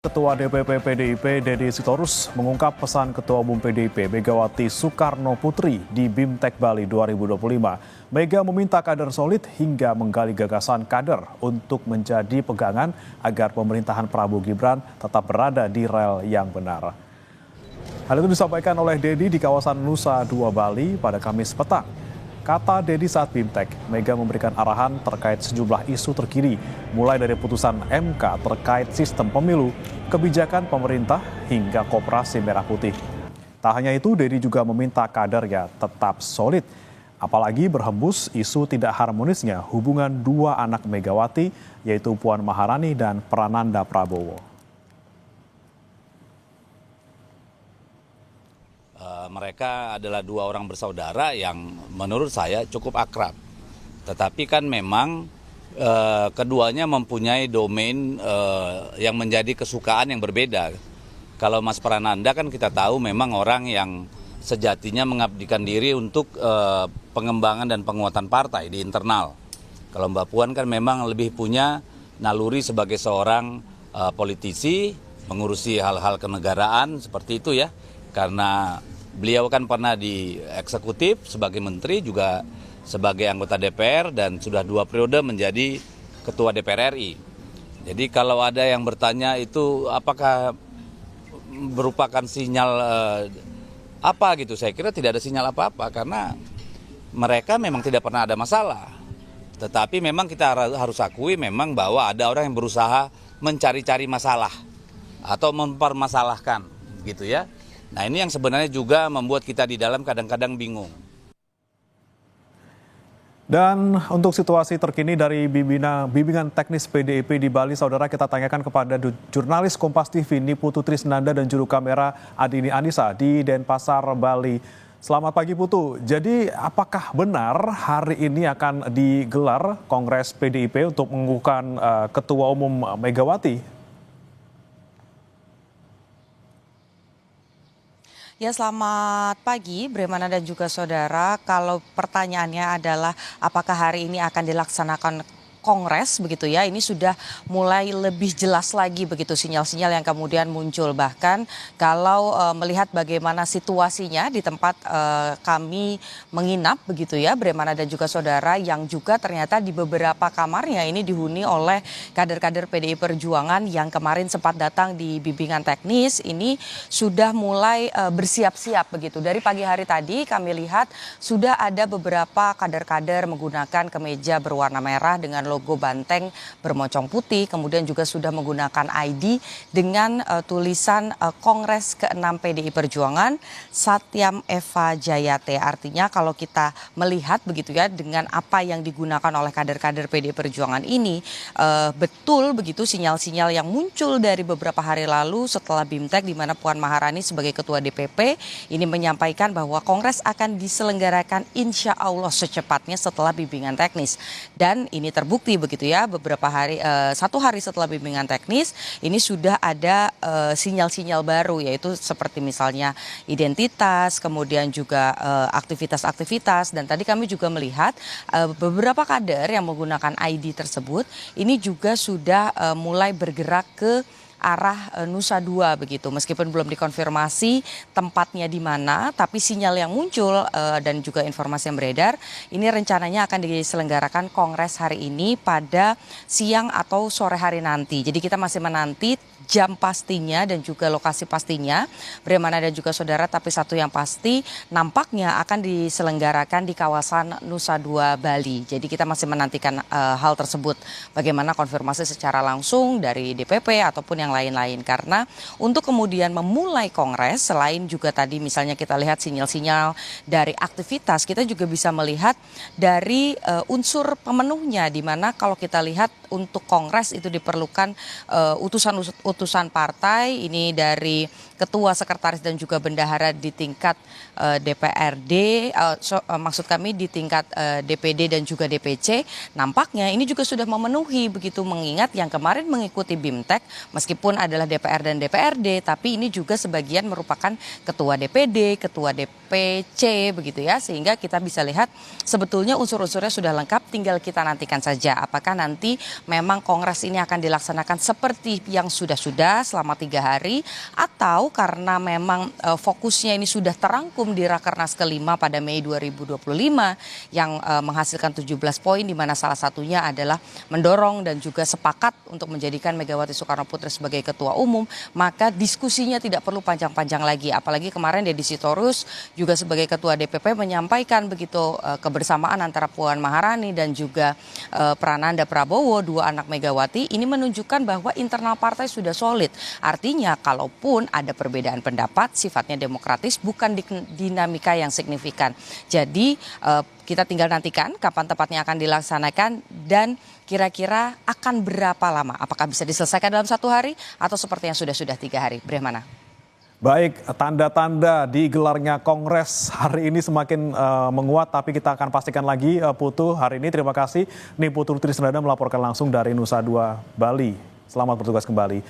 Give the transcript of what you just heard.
Ketua DPP PDIP Deddy Sitorus mengungkap pesan Ketua Umum PDIP Megawati Soekarno Putri di BIMTEK Bali 2025. Mega meminta kader solid hingga menggali gagasan kader untuk menjadi pegangan agar pemerintahan Prabowo Gibran tetap berada di rel yang benar. Hal itu disampaikan oleh Deddy di kawasan Nusa Dua Bali pada Kamis petang. Kata Deddy saat BIMTEK, Mega memberikan arahan terkait sejumlah isu terkini, mulai dari putusan MK terkait sistem pemilu, kebijakan pemerintah, hingga koperasi merah putih. Tak hanya itu, Deddy juga meminta kadernya tetap solid, apalagi berhembus isu tidak harmonisnya hubungan dua anak Megawati, yaitu Puan Maharani dan Prananda Prabowo. Mereka adalah dua orang bersaudara yang menurut saya cukup akrab. Tetapi kan memang keduanya mempunyai domain yang menjadi kesukaan yang berbeda. Kalau Mas Prananda kan kita tahu memang orang yang sejatinya mengabdikan diri untuk pengembangan dan penguatan partai di internal. Kalau Mbak Puan kan memang lebih punya naluri sebagai seorang politisi, mengurusi hal-hal kenegaraan seperti itu ya. Karena beliau kan pernah di eksekutif sebagai menteri, juga sebagai anggota DPR, dan sudah 2 periode menjadi ketua DPR RI. Jadi kalau ada yang bertanya itu apakah merupakan sinyal apa gitu, saya kira tidak ada sinyal apa-apa karena mereka memang tidak pernah ada masalah. Tetapi memang kita harus akui memang bahwa ada orang yang berusaha mencari-cari masalah atau mempermasalahkan gitu ya. Nah ini yang sebenarnya juga membuat kita di dalam kadang-kadang bingung. Dan untuk situasi terkini dari bimbingan teknis PDIP di Bali, saudara, kita tanyakan kepada jurnalis Kompas TV Niputu Trisnanda dan juru kamera Adini Anissa di Denpasar, Bali. Selamat pagi Putu, jadi apakah benar hari ini akan digelar Kongres PDIP untuk mengukuhkan Ketua Umum Megawati? Ya, selamat pagi Bremana dan juga saudara. Kalau pertanyaannya adalah apakah hari ini akan dilaksanakan Kongres begitu ya, ini sudah mulai lebih jelas lagi begitu sinyal-sinyal yang kemudian muncul. Bahkan kalau melihat bagaimana situasinya di tempat kami menginap begitu ya Bremana dan juga saudara, yang juga ternyata di beberapa kamarnya ini dihuni oleh kader-kader PDI Perjuangan yang kemarin sempat datang di bimbingan teknis, ini sudah mulai bersiap-siap begitu. Dari pagi hari tadi kami lihat sudah ada beberapa kader-kader menggunakan kemeja berwarna merah dengan logo banteng bermocong putih, kemudian juga sudah menggunakan ID dengan tulisan Kongres ke-6 PDI Perjuangan Satyam Eva Jayate. Artinya kalau kita melihat begitu ya dengan apa yang digunakan oleh kader-kader PDI Perjuangan ini, betul begitu sinyal-sinyal yang muncul dari beberapa hari lalu setelah BIMTEK, di mana Puan Maharani sebagai Ketua DPP ini menyampaikan bahwa Kongres akan diselenggarakan insya Allah secepatnya setelah bimbingan teknis. Dan ini terbukti begitu ya, beberapa hari, 1 hari setelah bimbingan teknis ini sudah ada sinyal-sinyal baru, yaitu seperti misalnya identitas, kemudian juga aktivitas-aktivitas, dan tadi kami juga melihat beberapa kader yang menggunakan ID tersebut ini juga sudah mulai bergerak ke arah Nusa Dua begitu, meskipun belum dikonfirmasi tempatnya di mana, tapi sinyal yang muncul dan juga informasi yang beredar ini rencananya akan diselenggarakan Kongres hari ini pada siang atau sore hari nanti. Jadi kita masih menanti jam pastinya dan juga lokasi pastinya Bremana dan juga saudara, tapi satu yang pasti nampaknya akan diselenggarakan di kawasan Nusa Dua Bali. Jadi kita masih menantikan hal tersebut, bagaimana konfirmasi secara langsung dari DPP ataupun yang lain-lain, karena untuk kemudian memulai Kongres selain juga tadi misalnya kita lihat sinyal-sinyal dari aktivitas, kita juga bisa melihat dari unsur pemenuhnya, di mana kalau kita lihat untuk Kongres itu diperlukan utusan partai ini dari ketua, sekretaris dan juga bendahara di tingkat DPRD, maksud kami di tingkat DPD dan juga DPC, nampaknya ini juga sudah memenuhi begitu, mengingat yang kemarin mengikuti BIMTEK meskipun adalah DPR dan DPRD, tapi ini juga sebagian merupakan ketua DPD, ketua DPC begitu ya, sehingga kita bisa lihat sebetulnya unsur-unsurnya sudah lengkap, tinggal kita nantikan saja apakah nanti memang kongres ini akan dilaksanakan seperti yang sudah-sudah selama 3 hari, atau karena memang fokusnya ini sudah terangkum di Rakernas kelima pada Mei 2025 yang menghasilkan 17 poin, di mana salah satunya adalah mendorong dan juga sepakat untuk menjadikan Megawati Soekarno Putri sebagai ketua umum, maka diskusinya tidak perlu panjang-panjang lagi. Apalagi kemarin Deddy Sitorus juga sebagai ketua DPP menyampaikan begitu kebersamaan antara Puan Maharani dan juga Prananda Prabowo, dua anak Megawati. Ini menunjukkan bahwa internal partai sudah solid. Artinya kalaupun ada perbedaan pendapat sifatnya demokratis, bukan dinamika yang signifikan. Jadi kita tinggal nantikan kapan tepatnya akan dilaksanakan dan kira-kira akan berapa lama. Apakah bisa diselesaikan dalam 1 hari atau seperti yang sudah 3 hari. Brehmana. Baik, tanda-tanda digelarnya Kongres hari ini semakin menguat, tapi kita akan pastikan lagi Putu hari ini. Terima kasih. Nih Putu Trisnanda melaporkan langsung dari Nusa Dua, Bali. Selamat bertugas kembali.